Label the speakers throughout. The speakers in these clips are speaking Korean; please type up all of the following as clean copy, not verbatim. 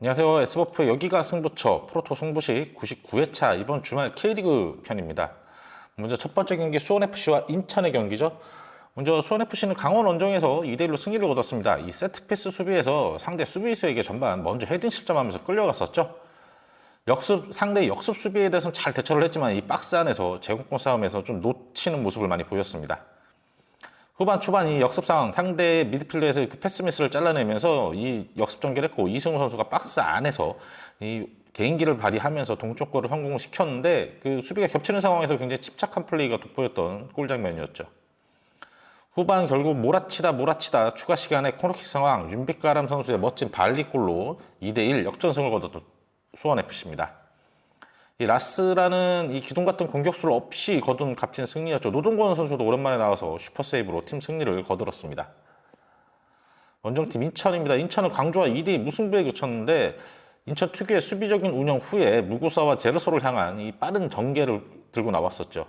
Speaker 1: 안녕하세요. S버프 여기가 승부처 프로토 승부시 99회차 이번 주말 K리그 편입니다. 먼저 첫 번째 경기 수원FC와 인천의 경기죠. 먼저 수원FC는 강원 원정에서 2대1로 승리를 거뒀습니다. 이 세트피스 수비에서 상대 수비수에게 전반 먼저 헤딩 실점하면서 끌려갔었죠. 상대 역습 수비에 대해서는 잘 대처를 했지만 이 박스 안에서 제공권 싸움에서 좀 놓치는 모습을 많이 보였습니다. 후반 초반 이 역습 상황, 상대 미드필더에서 그 패스 미스를 잘라내면서 이 역습 전개를 했고 이승우 선수가 박스 안에서 이 개인기를 발휘하면서 동점골을 성공시켰는데 그 수비가 겹치는 상황에서 굉장히 침착한 플레이가 돋보였던 골 장면이었죠. 후반 결국 몰아치다 추가 시간에 코너킥 상황 윤빛가람 선수의 멋진 발리골로 2대1 역전승을 거뒀던 수원FC입니다. 이 라스라는 이 기둥 같은 공격수를 없이 거둔 값진 승리였죠. 노동건 선수도 오랜만에 나와서 슈퍼세이브로 팀 승리를 거들었습니다. 원정팀 인천입니다. 인천은 광주와 2대2 무승부에 그쳤는데 인천 특유의 수비적인 운영 후에 무고사와 제르소를 향한 이 빠른 전개를 들고 나왔었죠.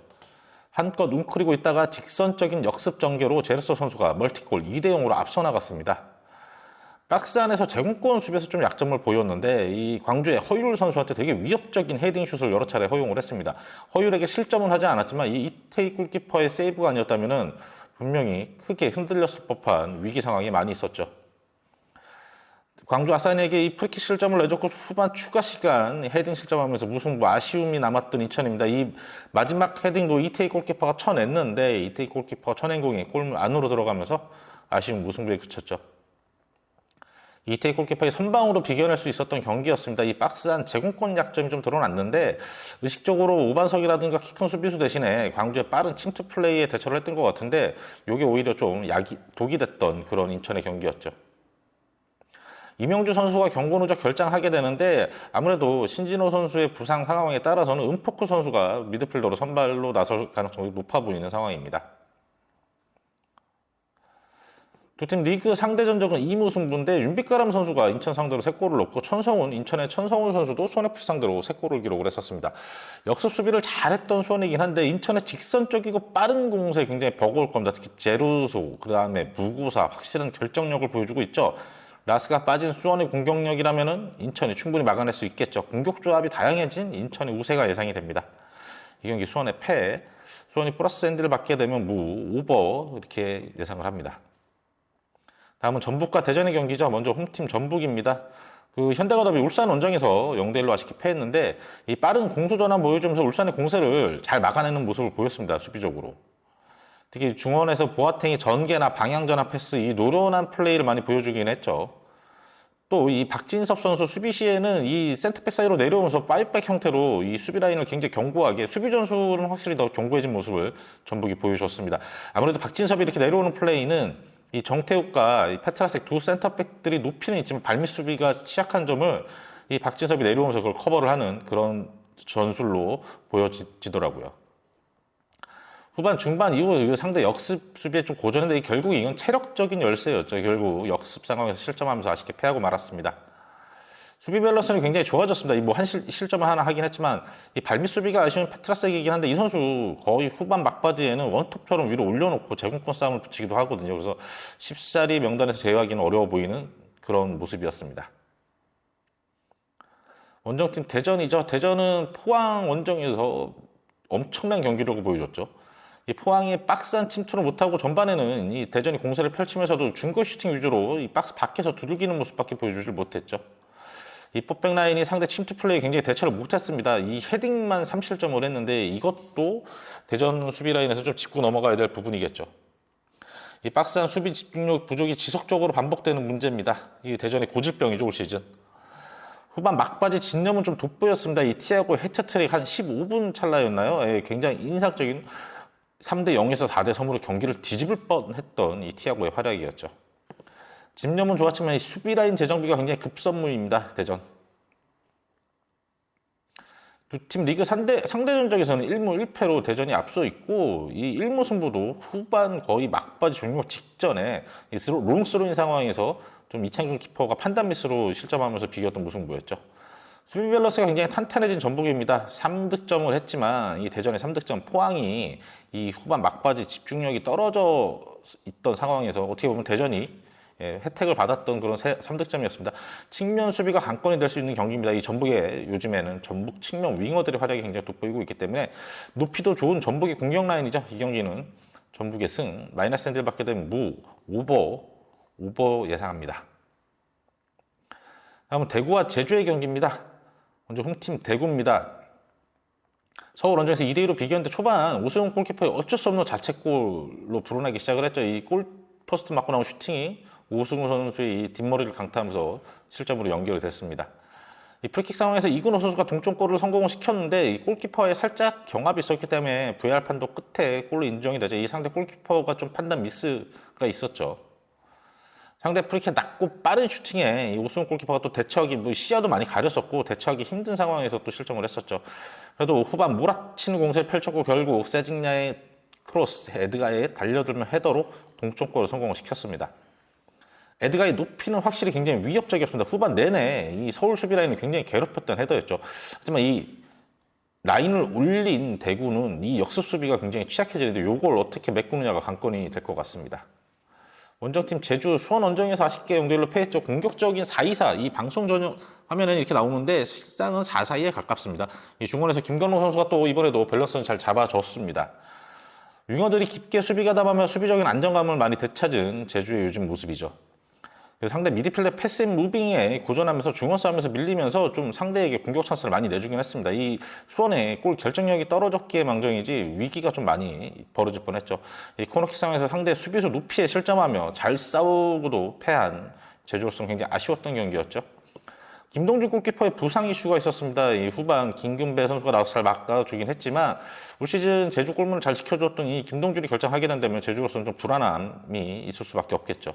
Speaker 1: 한껏 웅크리고 있다가 직선적인 역습 전개로 제르소 선수가 멀티골 2대0으로 앞서 나갔습니다. 박스 안에서 제공권 수비에서 좀 약점을 보였는데 이 광주의 허율 선수한테 되게 위협적인 헤딩슛을 여러 차례 허용을 했습니다. 허율에게 실점은 하지 않았지만 이 이태희 골키퍼의 세이브가 아니었다면 분명히 크게 흔들렸을 법한 위기 상황이 많이 있었죠. 광주 아산에게 이 프리킥 실점을 내줬고 후반 추가 시간 헤딩 실점하면서 무승부 아쉬움이 남았던 인천입니다. 이 마지막 헤딩도 이태희 골키퍼가 쳐냈는데 이태희 골키퍼가 쳐낸 공이 골 안으로 들어가면서 아쉬운 무승부에 그쳤죠. 이태희 골키퍼의 선방으로 비겨낼 수 있었던 경기였습니다. 이 박스안 제공권 약점이 좀 드러났는데 의식적으로 우반석이라든가 키 큰 수비수 대신에 광주의 빠른 침투 플레이에 대처를 했던 것 같은데 이게 오히려 좀 독이 됐던 그런 인천의 경기였죠. 이명주 선수가 경고 누적 결장하게 되는데 아무래도 신진호 선수의 부상 상황에 따라서는 은포크 선수가 미드필더로 선발로 나설 가능성이 높아 보이는 상황입니다. 두 팀 리그 상대 전적은 2무승부인데 윤빛가람 선수가 인천 상대로 3골을 넣고 인천의 천성훈 선수도 수원FC 상대로 3골을 기록을 했었습니다. 역습 수비를 잘했던 수원이긴 한데 인천의 직선적이고 빠른 공세에 굉장히 버거울 겁니다. 특히 제루소, 그 다음에 무고사 확실한 결정력을 보여주고 있죠. 라스가 빠진 수원의 공격력이라면 인천이 충분히 막아낼 수 있겠죠. 공격 조합이 다양해진 인천의 우세가 예상이 됩니다. 이 경기 수원의 패, 수원이 플러스 앤디를 받게 되면 오버 이렇게 예상을 합니다. 다음은 전북과 대전의 경기죠. 먼저 홈팀 전북입니다. 그 현대가 더비 울산 원정에서 0대1로 아쉽게 패했는데 이 빠른 공수 전환 보여주면서 울산의 공세를 잘 막아내는 모습을 보였습니다. 수비적으로. 특히 중원에서 보아탱이 전개나 방향 전환 패스 이 노련한 플레이를 많이 보여주긴 했죠. 또 이 박진섭 선수 수비 시에는 이 센터백 사이로 내려오면서 파이브백 형태로 이 수비 라인을 굉장히 견고하게 수비 전술은 확실히 더 견고해진 모습을 전북이 보여줬습니다. 아무래도 박진섭이 이렇게 내려오는 플레이는 이 정태욱과 이 페트라색 두 센터백들이 높이는 있지만 발밑 수비가 취약한 점을 이 박진섭이 내려오면서 그걸 커버를 하는 그런 전술로 보여지더라고요. 후반 중반 이후 상대 역습 수비에 좀 고전했는데 결국 이건 체력적인 열세였죠. 결국 역습 상황에서 실점하면서 아쉽게 패하고 말았습니다. 수비 밸런스는 굉장히 좋아졌습니다. 한 실점을 하나 하긴 했지만 이 발밑 수비가 아쉬운 페트라색이긴 한데 이 선수 거의 후반 막바지에는 원톱처럼 위로 올려놓고 제공권 싸움을 붙이기도 하거든요. 그래서 10자리 명단에서 제외하기는 어려워 보이는 그런 모습이었습니다. 원정팀 대전이죠. 대전은 포항 원정에서 엄청난 경기력을 보여줬죠. 이 포항이 박스한 침투를 못하고 전반에는 이 대전이 공세를 펼치면서도 중거 슈팅 위주로 이 박스 밖에서 두들기는 모습밖에 보여주질 못했죠. 이 포백 라인이 상대 침투 플레이에 굉장히 대처를 못했습니다. 이 헤딩만 3실점을 했는데 이것도 대전 수비 라인에서 좀 짚고 넘어가야 될 부분이겠죠. 이 박스한 수비 집중력 부족이 지속적으로 반복되는 문제입니다. 이 대전의 고질병이죠, 올 시즌. 후반 막바지 진념은 좀 돋보였습니다. 이 티아고 해트트릭 한 15분 찰나였나요? 예, 굉장히 인상적인 3대 0에서 4대 3으로 경기를 뒤집을 뻔했던 이 티아고의 활약이었죠. 집념은 좋았지만 이 수비 라인 재정비가 굉장히 급선무입니다. 대전. 두 팀 리그 상대 전적에서는 1무 1패로 대전이 앞서 있고 이 1무 승부도 후반 거의 막바지 종료 직전에 이 롱스로인 상황에서 좀 이창균 키퍼가 판단 미스로 실점하면서 비겼던 무승부였죠. 수비 밸런스가 굉장히 탄탄해진 전북입니다. 3득점을 했지만 이 대전의 3득점 포항이 이 후반 막바지 집중력이 떨어져 있던 상황에서 어떻게 보면 대전이 혜택을 받았던 그런 3득점이었습니다. 측면 수비가 관건이 될 수 있는 경기입니다. 이 전북의 요즘에는 전북 측면 윙어들의 활약이 굉장히 돋보이고 있기 때문에 높이도 좋은 전북의 공격 라인이죠. 이 경기는 전북의 승, 마이너스 샌들 받게 되면 무, 오버 예상합니다. 다음은 대구와 제주의 경기입니다. 먼저 홈팀 대구입니다. 서울 원정에서 2대2로 비겼는데 초반 오수영 골키퍼의 어쩔 수 없는 자책골로 불어나기 시작을 했죠. 이 골 포스트 맞고 나온 슈팅이 오승우 선수의 이 뒷머리를 강타하면서 실점으로 연결이 됐습니다. 이 프리킥 상황에서 이근호 선수가 동점골을 성공을 시켰는데 이 골키퍼에 살짝 경합이 있었기 때문에 VAR 판독 끝에 골로 인정이 되죠. 이 상대 골키퍼가 좀 판단 미스가 있었죠. 상대 프리킥 낮고 빠른 슈팅에 이 오승훈 골키퍼가 또 대처하기 시야도 많이 가렸었고 대처하기 힘든 상황에서 또 실점을 했었죠. 그래도 후반 몰아치는 공세를 펼쳤고 결국 세징야의 크로스, 에드가의 달려들면 헤더로 동점골을 성공을 시켰습니다. 에드가의 높이는 확실히 굉장히 위협적이었습니다. 후반 내내 이 서울 수비 라인을 굉장히 괴롭혔던 헤더였죠. 하지만 이 라인을 올린 대구는 이 역습 수비가 굉장히 취약해지는데 이걸 어떻게 메꾸느냐가 관건이 될 것 같습니다. 원정팀 제주 수원 원정에서 아쉽게 0대1로 패했죠. 공격적인 4-2-4 이 방송 전용 화면에는 이렇게 나오는데 실상은 4-4-2에 가깝습니다. 이 중원에서 김건우 선수가 또 이번에도 밸런스는 잘 잡아줬습니다. 윙어들이 깊게 수비 가담하며 수비적인 안정감을 많이 되찾은 제주의 요즘 모습이죠. 상대 미드필더 패스 앤 무빙에 고전하면서 중원 싸움에서 밀리면서 좀 상대에게 공격 찬스를 많이 내주긴 했습니다. 이 수원의 골 결정력이 떨어졌기에 망정이지 위기가 좀 많이 벌어질 뻔했죠. 이 코너킥 상황에서 상대 수비수 높이에 실점하며 잘 싸우고도 패한 제주로서는 굉장히 아쉬웠던 경기였죠. 김동준 골키퍼의 부상 이슈가 있었습니다. 이 후반 김금배 선수가 나와서 잘 막아주긴 했지만 올 시즌 제주 골문을 잘 지켜줬던 이 김동준이 결정하게 된다면 제주로서는 좀 불안함이 있을 수밖에 없겠죠.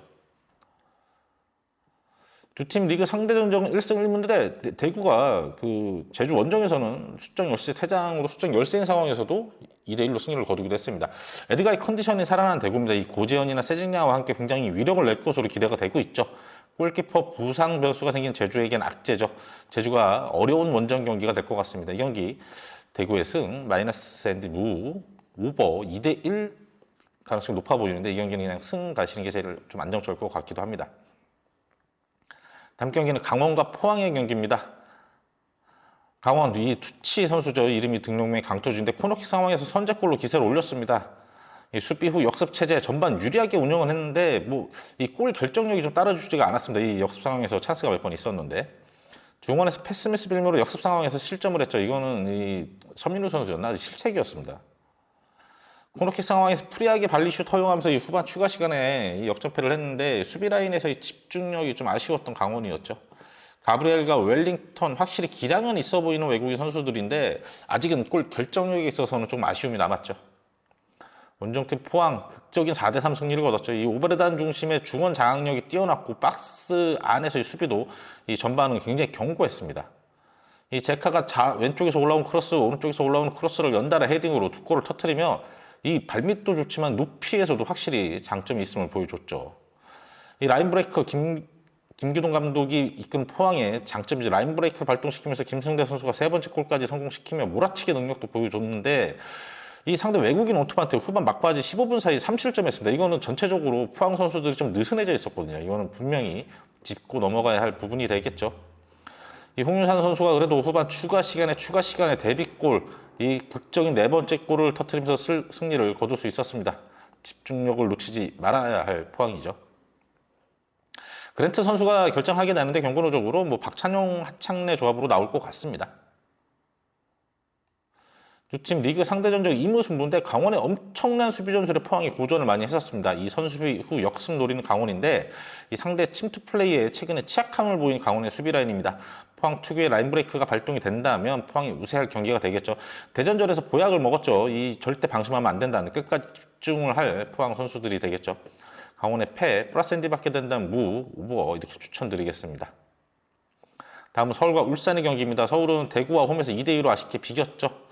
Speaker 1: 두 팀 리그 상대 전적은 1승 1무인데 대구가 그 제주 원정에서는 수적 열세 퇴장으로 수적 열세인 상황에서도 2대1로 승리를 거두기도 했습니다. 에드가의 컨디션이 살아난 대구입니다. 이 고재현이나 세징야와 함께 굉장히 위력을 낼 것으로 기대가 되고 있죠. 골키퍼 부상 변수가 생긴 제주에겐 악재죠. 제주가 어려운 원정 경기가 될 것 같습니다. 이 경기 대구의 승, 마이너스 샌드 무, 오버 2대1 가능성이 높아 보이는데 이 경기는 그냥 승 가시는 게 제일 좀 안정적일 것 같기도 합니다. 다음 경기는 강원과 포항의 경기입니다. 강원, 이 투치 선수죠. 이름이 등록명의 강투주인데 코너킥 상황에서 선제골로 기세를 올렸습니다. 이 수비 후 역습 체제 전반 유리하게 운영을 했는데 이 골 결정력이 좀 따라주지가 않았습니다. 이 역습 상황에서 찬스가 몇 번 있었는데 중원에서 패스 미스 빌미로 역습 상황에서 실점을 했죠. 이거는 이 서민우 선수였나 실책이었습니다. 코너킥 상황에서 프리하게 발리슛 허용하면서 이 후반 추가 시간에 이 역전패를 했는데 수비 라인에서의 집중력이 좀 아쉬웠던 강원이었죠. 가브리엘과 웰링턴 확실히 기량은 있어 보이는 외국인 선수들인데 아직은 골 결정력에 있어서는 좀 아쉬움이 남았죠. 원정팀 포항 극적인 4대3 승리를 거뒀죠. 이 오베르단 중심의 중원 장악력이 뛰어났고 박스 안에서의 수비도 이 전반은 굉장히 견고했습니다. 이 제카가 왼쪽에서 올라온 크로스, 오른쪽에서 올라오는 크로스를 연달아 헤딩으로 두 골을 터뜨리며 이 발밑도 좋지만 높이에서도 확실히 장점이 있음을 보여줬죠. 이 라인 브레이커 김기동 감독이 이끈 포항의 장점이죠. 라인 브레이크를 발동시키면서 김승대 선수가 세 번째 골까지 성공시키며 몰아치기 능력도 보여줬는데 이 상대 외국인 오토마트 후반 막바지 15분 사이 3실점했습니다. 이거는 전체적으로 포항 선수들이 좀 느슨해져 있었거든요. 이거는 분명히 짚고 넘어가야 할 부분이 되겠죠. 이 홍윤산 선수가 그래도 후반 추가 시간에 데뷔골, 이 극적인 네 번째 골을 터뜨리면서 승리를 거둘 수 있었습니다. 집중력을 놓치지 말아야 할 포항이죠. 그랜트 선수가 결정하게 되는데 경고노적으로 박찬용, 하창래 조합으로 나올 것 같습니다. 두 팀 리그 상대 전적 2무 승부인데 강원의 엄청난 수비 전술에 포항이 고전을 많이 했었습니다. 이 선수비 후 역습 노리는 강원인데 이 상대 침투 플레이에 최근에 취약함을 보인 강원의 수비 라인입니다. 포항 특유의 라인 브레이크가 발동이 된다면 포항이 우세할 경기가 되겠죠. 대전절에서 보약을 먹었죠. 이 절대 방심하면 안 된다는 끝까지 집중을 할 포항 선수들이 되겠죠. 강원의 패, 플러스 앤디 받게 된다면 무, 오버 이렇게 추천드리겠습니다. 다음은 서울과 울산의 경기입니다. 서울은 대구와 홈에서 2대2로 아쉽게 비겼죠.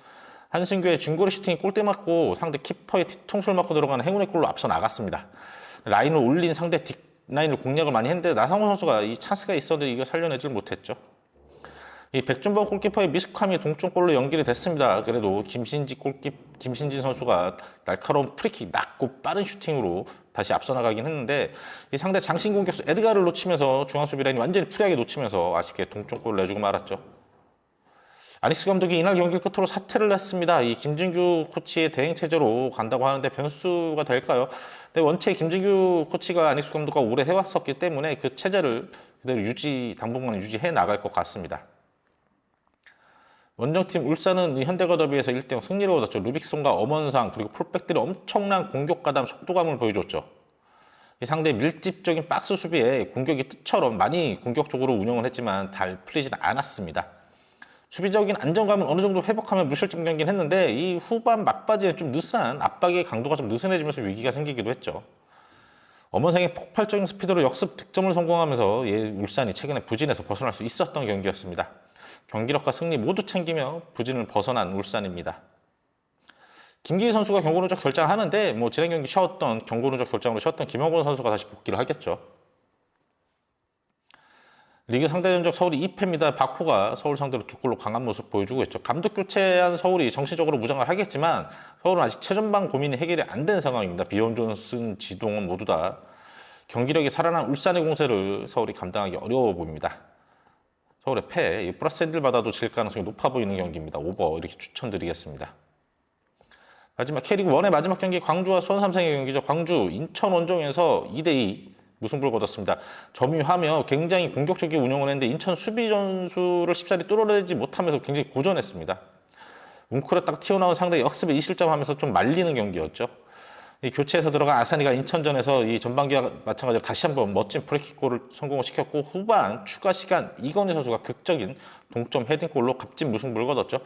Speaker 1: 한승규의 중거리 슈팅이 골대 맞고 상대 키퍼의 뒤통수를 맞고 들어가는 행운의 골로 앞서 나갔습니다. 라인을 올린 상대 뒷라인을 공략을 많이 했는데 나상호 선수가 이 찬스가 있었는데 이거 살려내질 못했죠. 이 백준범 골키퍼의 미숙함이 동점골로 연결이 됐습니다. 그래도 김신진 선수가 날카로운 프리킥 낮고 빠른 슈팅으로 다시 앞서 나가긴 했는데 이 상대 장신 공격수 에드가를 놓치면서 중앙 수비 라인이 완전히 프리하게 놓치면서 아쉽게 동점골을 내주고 말았죠. 아닉스 감독이 이날 경기를 끝으로 사퇴를 했습니다. 이 김진규 코치의 대행 체제로 간다고 하는데 변수가 될까요? 근데 원체 김진규 코치가 아닉스 감독과 오래 해왔었기 때문에 그 체제를 그대로 당분간 유지해 나갈 것 같습니다. 원정팀 울산은 현대가 더비에서 1대0 승리를 얻었죠. 루빅손과 엄원상 그리고 풀백들이 엄청난 공격 가담 속도감을 보여줬죠. 이 상대 밀집적인 박스 수비에 공격이 뜻처럼 많이 공격적으로 운영을 했지만 잘 풀리진 않았습니다. 수비적인 안정감을 어느 정도 회복하며 무실점 경기는 했는데 이 후반 막바지에 좀 느슨한 압박의 강도가 좀 느슨해지면서 위기가 생기기도 했죠. 엄원상의 폭발적인 스피드로 역습 득점을 성공하면서 울산이 최근에 부진에서 벗어날 수 있었던 경기였습니다. 경기력과 승리 모두 챙기며 부진을 벗어난 울산입니다. 김기희 선수가 경고 누적 결장하는데 지난 경기 경고 누적 결장으로 쉬었던 김영권 선수가 다시 복귀를 하겠죠. 리그 상대 전적 서울이 2패입니다. 박호가 서울 상대로 2골로 강한 모습 보여주고 있죠. 감독 교체한 서울이 정신적으로 무장을 하겠지만 서울은 아직 최전방 고민이 해결이 안 된 상황입니다. 비온 존슨, 지동원 모두 다 경기력이 살아난 울산의 공세를 서울이 감당하기 어려워 보입니다. 서울의 패, 플러스 핸들 받아도 질 가능성이 높아 보이는 경기입니다. 오버 이렇게 추천드리겠습니다. 마지막 K리그 1의 마지막 경기 광주와 수원 삼성의 경기죠. 광주 인천 원정에서 2대2 무승부를 거뒀습니다. 점유하며 굉장히 공격적인 운영을 했는데 인천 수비 전술을 쉽사리 뚫어내지 못하면서 굉장히 고전했습니다. 웅크려 딱 튀어나온 상대 역습에 2실점하면서 좀 말리는 경기였죠. 이 교체해서 들어간 아사니가 인천전에서 이 전반기와 마찬가지로 다시 한번 멋진 프리킥골을 성공을 시켰고 후반 추가 시간 이건희 선수가 극적인 동점 헤딩골로 값진 무승부를 거뒀죠.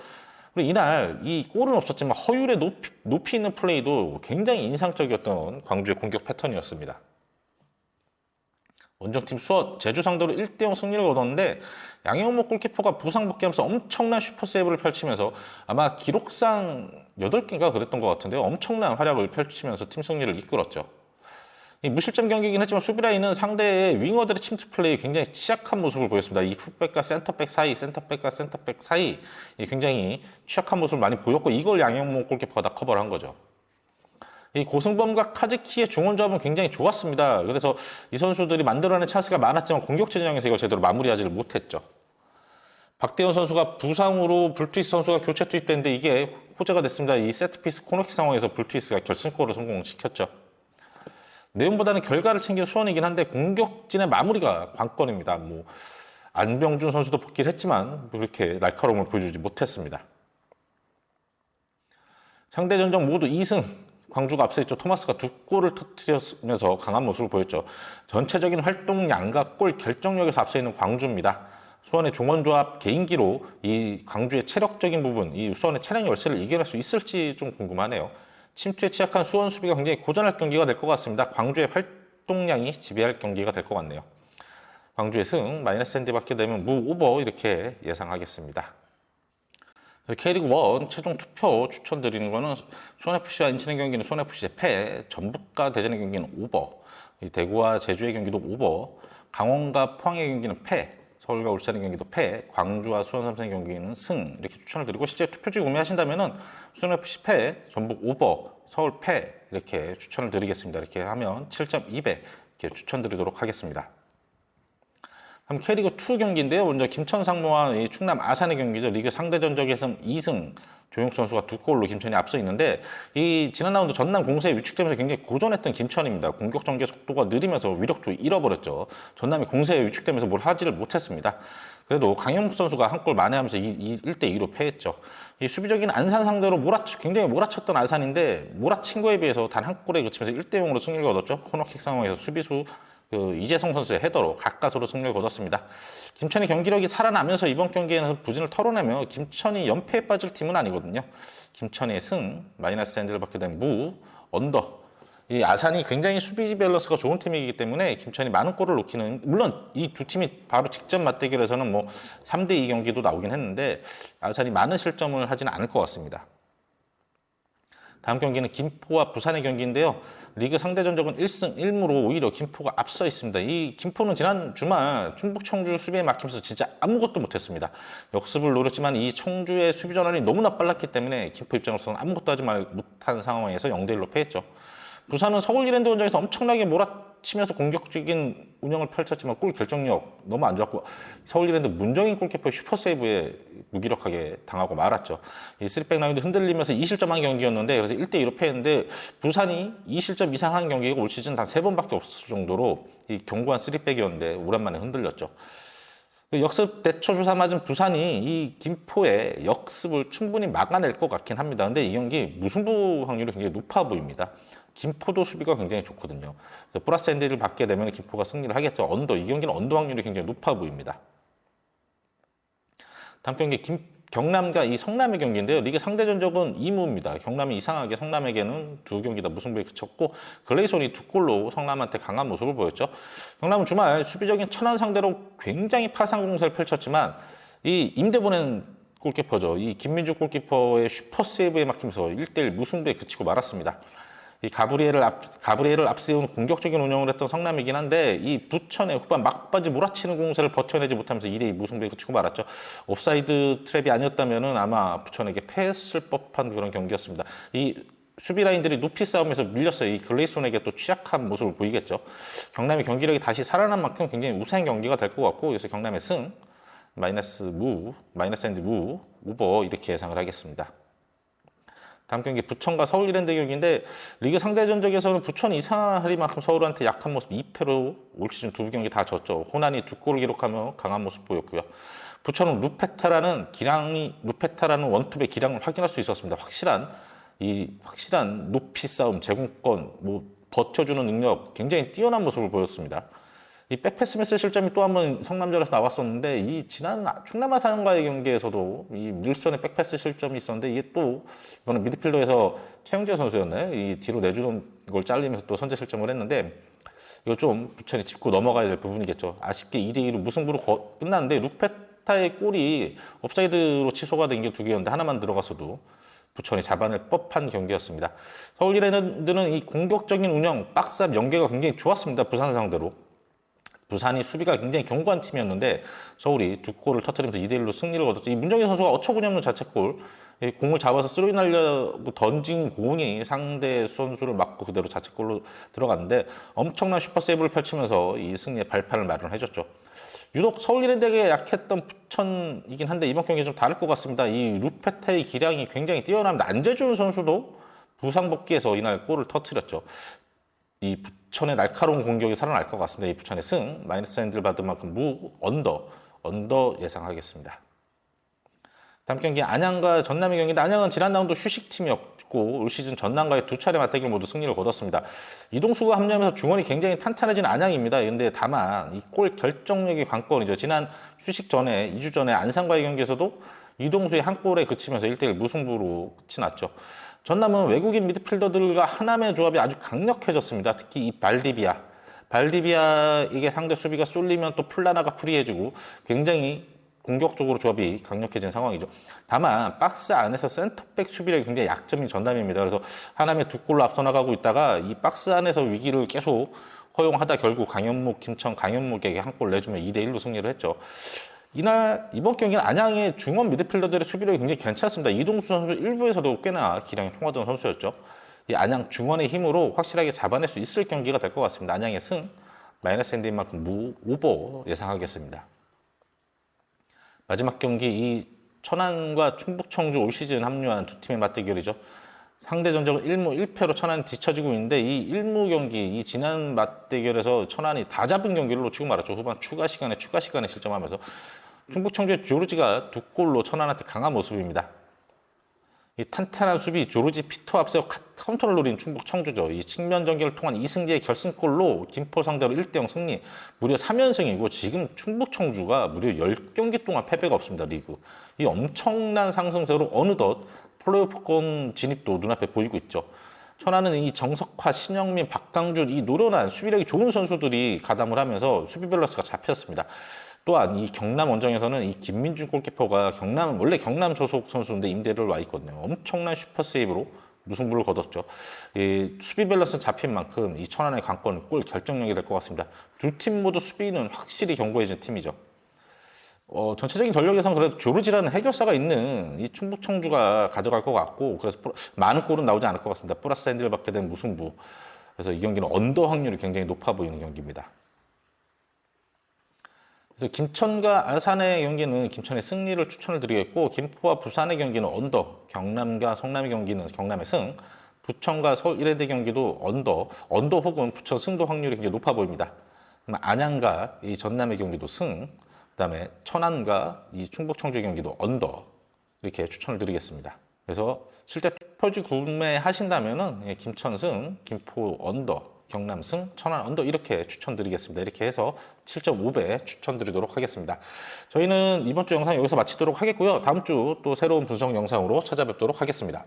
Speaker 1: 그리고 이날 이 골은 없었지만 허율의 높이 있는 플레이도 굉장히 인상적이었던 광주의 공격 패턴이었습니다. 원정팀 수원, 제주 상대로 1대0 승리를 거뒀는데 양영목 골키퍼가 부상 복귀하면서 엄청난 슈퍼세이브를 펼치면서 아마 기록상 8개인가 그랬던 것 같은데요. 엄청난 활약을 펼치면서 팀 승리를 이끌었죠. 이 무실점 경기이긴 했지만 수비라인은 상대의 윙어들의 침투 플레이에 굉장히 취약한 모습을 보였습니다. 이 풀백과 센터백 사이 굉장히 취약한 모습을 많이 보였고 이걸 양영목 골키퍼가 다 커버를 한 거죠. 이 고승범과 카즈키의 중원조합은 굉장히 좋았습니다. 그래서 이 선수들이 만들어낸 찬스가 많았지만 공격 진영에서 이걸 제대로 마무리하지를 못했죠. 박대현 선수가 부상으로 불투이스 선수가 교체 투입됐는데 이게 호재가 됐습니다. 이 세트피스 코너킥 상황에서 불투이스가 결승골을 성공시켰죠. 내용보다는 결과를 챙긴 수원이긴 한데 공격진의 마무리가 관건입니다. 안병준 선수도 복귀를 했지만 그렇게 날카로움을 보여주지 못했습니다. 상대 전적 모두 2승. 광주가 앞서 있죠. 토마스가 2골을 터뜨리면서 강한 모습을 보였죠. 전체적인 활동량과 골 결정력에서 앞서 있는 광주입니다. 수원의 종원조합 개인기로 이 광주의 체력적인 부분, 이 수원의 체력 열세를 이겨낼 수 있을지 좀 궁금하네요. 침투에 취약한 수원 수비가 굉장히 고전할 경기가 될 것 같습니다. 광주의 활동량이 지배할 경기가 될 것 같네요. 광주의 승, -핸디 받게 되면 무오버 이렇게 예상하겠습니다. K리그 1 최종 투표 추천드리는 거는 수원FC와 인천의 경기는 수원FC의 패, 전북과 대전의 경기는 오버, 대구와 제주의 경기도 오버, 강원과 포항의 경기는 패, 서울과 울산의 경기도 패, 광주와 수원 삼성의 경기는 승 이렇게 추천을 드리고 실제 투표지 구매하신다면은 수원FC 패, 전북 오버, 서울 패 이렇게 추천을 드리겠습니다. 이렇게 하면 7.2배 이렇게 추천드리도록 하겠습니다. 그럼 K리그 2 경기인데요. 먼저 김천 상무와 충남 아산의 경기죠. 리그 상대 전적에서 2승 조용수 선수가 2골로 김천이 앞서 있는데 이 지난 라운드 전남 공세에 위축되면서 굉장히 고전했던 김천입니다. 공격 전개 속도가 느리면서 위력도 잃어버렸죠. 전남이 공세에 위축되면서 뭘 하지를 못했습니다. 그래도 강현묵 선수가 한 골 만회하면서 1대2로 패했죠. 이 수비적인 안산 상대로 굉장히 몰아쳤던 안산인데 몰아친 거에 비해서 단 한 골에 그치면서 1대0으로 승리를 거뒀죠. 코너킥 상황에서 수비수 이재성 선수의 헤더로 가까스로 승리를 거뒀습니다. 김천의 경기력이 살아나면서 이번 경기에는 부진을 털어내며 김천이 연패에 빠질 팀은 아니거든요. 김천의 승, -핸들을 받게 된 무, 언더. 이 아산이 굉장히 수비 밸런스가 좋은 팀이기 때문에 김천이 많은 골을 넣기는 물론 이 두 팀이 바로 직접 맞대결에서는 3대2 경기도 나오긴 했는데 아산이 많은 실점을 하지는 않을 것 같습니다. 다음 경기는 김포와 부산의 경기인데요. 리그 상대 전적은 1승 1무로 오히려 김포가 앞서 있습니다. 이 김포는 지난 주말 충북 청주 수비에 막히면서 진짜 아무것도 못했습니다. 역습을 노렸지만 이 청주의 수비 전환이 너무나 빨랐기 때문에 김포 입장으로서는 아무것도 하지 못한 상황에서 0대1로 패했죠. 부산은 서울 이랜드 원정에서 엄청나게 몰아치면서 공격적인 운영을 펼쳤지만 골 결정력 너무 안 좋았고 서울 이랜드 문정인 골키퍼의 슈퍼세이브에 무기력하게 당하고 말았죠. 이 3백 라인도 흔들리면서 2실점한 경기였는데 그래서 1대2로 패했는데 부산이 2실점 이상 한 경기가 올 시즌 단 3번밖에 없을 정도로 이 견고한 3백이었는데 오랜만에 흔들렸죠. 역습 대처 주사 맞은 부산이 이 김포의 역습을 충분히 막아낼 것 같긴 합니다. 근데 이 경기 무승부 확률이 굉장히 높아 보입니다. 김포도 수비가 굉장히 좋거든요. 플러스 핸디를 받게 되면 김포가 승리를 하겠죠. 이 경기는 언더 확률이 굉장히 높아 보입니다. 다음 경기 경남과 이 성남의 경기인데요. 리그 상대 전적은 2무입니다. 경남이 이상하게 성남에게는 두 경기 다 무승부에 그쳤고 글레이손이 2골로 성남한테 강한 모습을 보였죠. 경남은 주말 수비적인 천안 상대로 굉장히 파상 공세를 펼쳤지만 이 임대보낸 골키퍼죠. 이 김민주 골키퍼의 슈퍼 세이브에 막히면서 1대1 무승부에 그치고 말았습니다. 이 가브리엘을 앞세운 공격적인 운영을 했던 성남이긴 한데 이 부천의 후반 막바지 몰아치는 공세를 버텨내지 못하면서 2대2 무승부에 그치고 말았죠. 옵사이드 트랩이 아니었다면 아마 부천에게 패했을 법한 그런 경기였습니다. 이 수비 라인들이 높이 싸우면서 밀렸어요. 이 글레이손에게 또 취약한 모습을 보이겠죠. 경남의 경기력이 다시 살아난 만큼 굉장히 우세한 경기가 될 것 같고 그래서 경남의 승, 마이너스 앤드 무, 오버 이렇게 예상을 하겠습니다. 다음 경기 부천과 서울 이랜드 경기인데 리그 상대 전적에서는 부천이 이상하리만큼 서울한테 약한 모습 2패로 올 시즌 두 경기 다 졌죠. 호난이 2골을 기록하며 강한 모습 보였고요. 부천은 루페타라는 원톱의 기량을 확인할 수 있었습니다. 확실한 높이 싸움, 제공권, 버텨주는 능력 굉장히 뛰어난 모습을 보였습니다. 이 백패스미스 실점이 또 한 번 성남전에서 나왔었는데 이 지난 충남 아산과의 경기에서도 이 밀선의 백패스 실점이 있었는데 이게 또 이거는 미드필더에서 최영재 선수였나요? 이 뒤로 내주는 걸 잘리면서 또 선제 실점을 했는데 이거 좀 부천이 짚고 넘어가야 될 부분이겠죠. 아쉽게 2대2로 무승부로 끝났는데 루페타의 골이 옵사이드로 취소가 된 게 2개였는데 하나만 들어갔어도 부천이 잡아낼 법한 경기였습니다. 서울 이랜드는 이 공격적인 운영, 박스앞 연계가 굉장히 좋았습니다. 부산 상대로. 부산이 수비가 굉장히 견고한 팀이었는데 서울이 2골을 터뜨리면서 2대1로 승리를 거뒀죠. 이 문정인 선수가 어처구니없는 자책골, 공을 잡아서 스로인 하려고 던진 공이 상대 선수를 맞고 그대로 자책골로 들어갔는데 엄청난 슈퍼세이브를 펼치면서 이 승리의 발판을 마련해줬죠. 유독 서울 이랜드에게 약했던 부천이긴 한데 이번 경기 좀 다를 것 같습니다. 이 루페타의 기량이 굉장히 뛰어납니다. 안재준 선수도 부상 복귀해서 이날 골을 터뜨렸죠. 이 부천의 날카로운 공격이 살아날 것 같습니다. 이 부천의 승, 마이너스 핸들 받은 만큼 언더 예상하겠습니다. 다음 경기 안양과 전남의 경기인데 안양은 지난 라운드 휴식팀이었고 올 시즌 전남과의 두 차례 맞대결 모두 승리를 거뒀습니다. 이동수가 합류하면서 중원이 굉장히 탄탄해진 안양입니다. 그런데 다만 이 골 결정력이 관건이죠. 지난 휴식 전에 2주 전에 안산과의 경기에서도 이동수의 한 골에 그치면서 1대1 무승부로 끝이 났죠. 전남은 외국인 미드필더들과 하남의 조합이 아주 강력해졌습니다. 특히 이 발디비아에게 상대 수비가 쏠리면 또 플라나가 프리해지고 굉장히 공격적으로 조합이 강력해진 상황이죠. 다만 박스 안에서 센터백 수비력이 굉장히 약점인 전남입니다. 그래서 하남의 2골로 앞서 나가고 있다가 이 박스 안에서 위기를 계속 허용하다 결국 강현묵에게 한 골 내주면 2대1로 승리를 했죠. 이번 경기는 안양의 중원 미드필더들의 수비력이 굉장히 괜찮습니다. 이동수 선수 일부에서도 꽤나 기량이 통하던 선수였죠. 이 안양 중원의 힘으로 확실하게 잡아낼 수 있을 경기가 될 것 같습니다. 안양의 승, 마이너스 핸드인 만큼 오버 예상하겠습니다. 마지막 경기 이 천안과 충북 청주 올 시즌 합류한 두 팀의 맞대결이죠. 상대 전적은 1무 1패로 천안이 뒤처지고 있는데 이 1무 경기, 이 지난 맞대결에서 천안이 다 잡은 경기를 놓치고 말았죠. 후반 추가 시간에 실점하면서 충북 청주의 조르지가 2골로 천안한테 강한 모습입니다. 이 탄탄한 수비 조르지 피터 앞서 카운터를 노린 충북 청주죠. 이 측면 전개를 통한 이승재의 결승골로 김포 상대로 1대0 승리, 무려 3연승이고 지금 충북 청주가 무려 10경기 동안 패배가 없습니다. 리그. 이 엄청난 상승세로 어느덧 플레이오프권 진입도 눈앞에 보이고 있죠. 천안은 이 정석화, 신영민, 박강준 이 노련한 수비력이 좋은 선수들이 가담을 하면서 수비 밸런스가 잡혔습니다. 또한 이 경남 원정에서는 이 김민준 골키퍼가 원래 경남 소속 선수인데 임대를 와 있거든요. 엄청난 슈퍼 세이브로 무승부를 거뒀죠. 이 수비 밸런스 잡힌 만큼 이 천안의 관건은 골 결정력이 될 것 같습니다. 두 팀 모두 수비는 확실히 견고해진 팀이죠. 전체적인 전력에선 그래도 조르지라는 해결사가 있는 이 충북 청주가 가져갈 것 같고, 그래서 많은 골은 나오지 않을 것 같습니다. 플러스 핸디를 받게 된 무승부. 그래서 이 경기는 언더 확률이 굉장히 높아 보이는 경기입니다. 그래서 김천과 아산의 경기는 김천의 승리를 추천을 드리겠고, 김포와 부산의 경기는 언더, 경남과 성남의 경기는 경남의 승, 부천과 서울 1회대 경기도 언더 혹은 부천 승도 확률이 굉장히 높아 보입니다. 안양과 이 전남의 경기도 승, 그다음에 천안과 이 충북 청주의 경기도 언더 이렇게 추천을 드리겠습니다. 그래서 실제 표지 구매하신다면은 김천 승, 김포 언더, 경남 승, 천안 언더 이렇게 추천드리겠습니다. 이렇게 해서 7.5배 추천드리도록 하겠습니다. 저희는 이번 주 영상 여기서 마치도록 하겠고요. 다음 주 또 새로운 분석 영상으로 찾아뵙도록 하겠습니다.